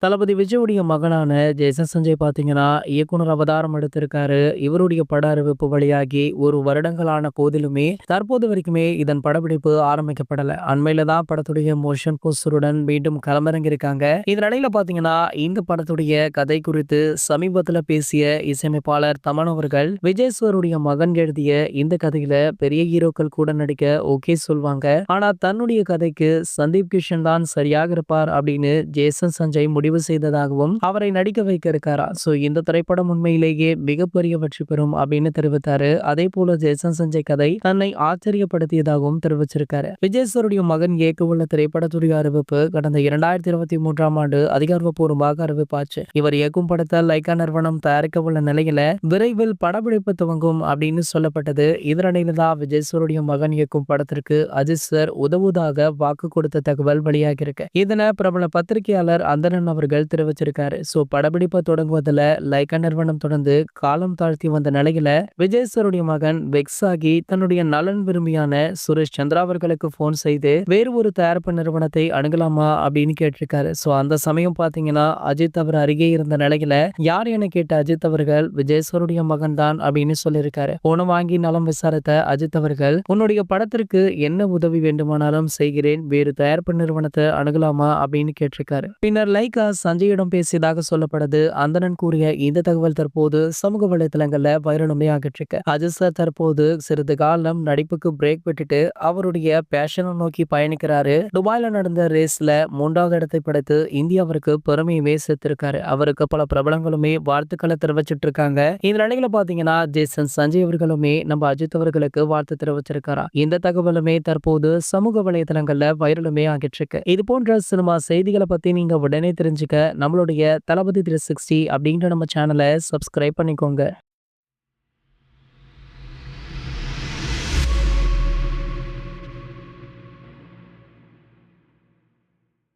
தளபதி விஜயுடைய மகனான ஜேசன் சஞ்சய் பார்த்தீங்கன்னா, இயக்குனர் அவதாரம் எடுத்திருக்காரு. இவருடைய பட அறிவிப்பு வெளியாகி ஒரு வருடங்களான போதிலுமே, தற்போது வரைக்குமே இதன் படப்பிடிப்பு ஆரம்பிக்கப்படல. அண்மையில தான் படத்துடைய மோஷன் போஸ்டருடன் மீண்டும் களமிறங்கியிருக்காங்க. இதனிடையில பார்த்தீங்கன்னா, இந்த படத்துடைய கதை குறித்து சமீபத்தில பேசிய இசையமைப்பாளர் தமன் அவர்கள், விஜய் சாருடைய மகன் எழுதிய இந்த கதையில பெரிய ஹீரோக்கள் கூட நடிக்க ஓகே சொல்வாங்க. ஆனா தன்னுடைய கதைக்கு சந்தீப் கிஷன் தான் சரியாக இருப்பார் அப்படின்னு ஜேசன் சஞ்சய் முடிவு செய்ததாகவும் அவரை நடிக்க வைக்க இருக்காரா. சோ இந்த திரைப்படம் உண்மையிலேயே மிகப்பெரிய வெற்றி பெறும் அப்படின்னு தெரிவித்தாரு. அதே போல ஜேசன் சஞ்சய் கதை தன்னை ஆச்சரியப்படுத்தியதாகவும் தெரிவிச்சிருக்காரு. விஜய் சாருடைய மகன் இயக்கவுள்ள திரைப்படத்துடைய அறிவிப்பு கடந்த 2023ஆம் ஆண்டு அதிகாரப்பூர்வமாக அறிவிப்பாச்சு. இவர் இயக்கும் படத்தை லைகா நிறுவனம் தயாரிக்க உள்ள நிலையில விரைவில் படப்பிடிப்பு துவங்கும் அப்படின்னு சொல்லப்பட்டது. இதனிடையில தான் விஜய் சாருடைய மகன் இயக்கும் படத்திற்கு அஜித் சார் உதவுவதாக வாக்கு கொடுத்த தகவல் வெளியாகி இருக்கு. இதனை பிரபல பத்திரிகையாளர் அந்தணன் அவர்கள் தெரிவிச்சிருக்காரு. சோ படப்பிடிப்பை தொடங்குவதில் லைகா நிறுவனம் தொடர்ந்து காலம் தாழ்த்தி வந்த நிலையில விஜய் சாருடைய மகன் வெக்ஸ் ஆகி தன்னுடைய நலன் விரும்பியான சுரேஷ் சந்திரா அவர்களுக்கு போன் செய்து வேறு ஒரு தயாரிப்பு நிறுவனத்தை அணுகலாமா அப்படின்னு கேட்டிருக்காரு. சோ அந்த சமயம் பாத்தீங்கன்னா அஜித் அவர் அருகே இருந்த நிலையில யார் என கேட்ட அஜித் அவர்கள் விஜய் சாருடைய மகன் தான் அப்படின்னு சொல்லியிருக்காரு. போன வாங்கி நலம் விசாரித்த அஜித் அவர்கள் உன்னுடைய படத்திற்கு என்ன உதவி வேண்டுமானாலும் செய்கிறேன், வேறு தயாரிப்பு நிறுவனத்தை அணுகலாமா அப்படின்னு கேட்டிருக்காரு. பின்னர் லைகா சஞ்சயிடம் பேசியதாக சொல்லப்படுது. அந்தணன் கூறிய இந்த தகவல் தற்போது சமூக வலைதளங்கள்ல வைரலுமே ஆகிட்டு இருக்கு. அஜித் சார் தற்போது சிறிது காலம் நடிப்புக்கு பிரேக் விட்டுட்டு அவருடைய பேஷனை நோக்கி பயணிக்கிறாரு. துபாயில நடந்த ரேஸ்ல 3வது இடத்தை படைத்து இந்தியாவிற்கு பெருமையுமே சேர்த்திருக்காரு. அவருக்கு பல பிரபலங்களுமே வாழ்த்துக்களை தெரிவிச்சிட்டு இருக்காங்க. இந்த நிலையில பாத்தீங்கன்னா ஜேசன் சஞ்சய் அவர்களுமே நம்ம அஜித் அவர்களுக்கு வாழ்த்து தெரிவிச்சிருக்காரா. இந்த தகவலுமே தற்போது சமூக வலைதளங்கள்ல வைரலுமே ஆகிட்டு இருக்கு. இது போன்ற சினிமா செய்திகளை பத்தி நீங்க உடனே தெரிஞ்சுக்க நம்மளுடைய தளபதி 360 அப்படின்ற நம்ம சேனலை சப்ஸ்கிரைப் பண்ணிக்கோங்க.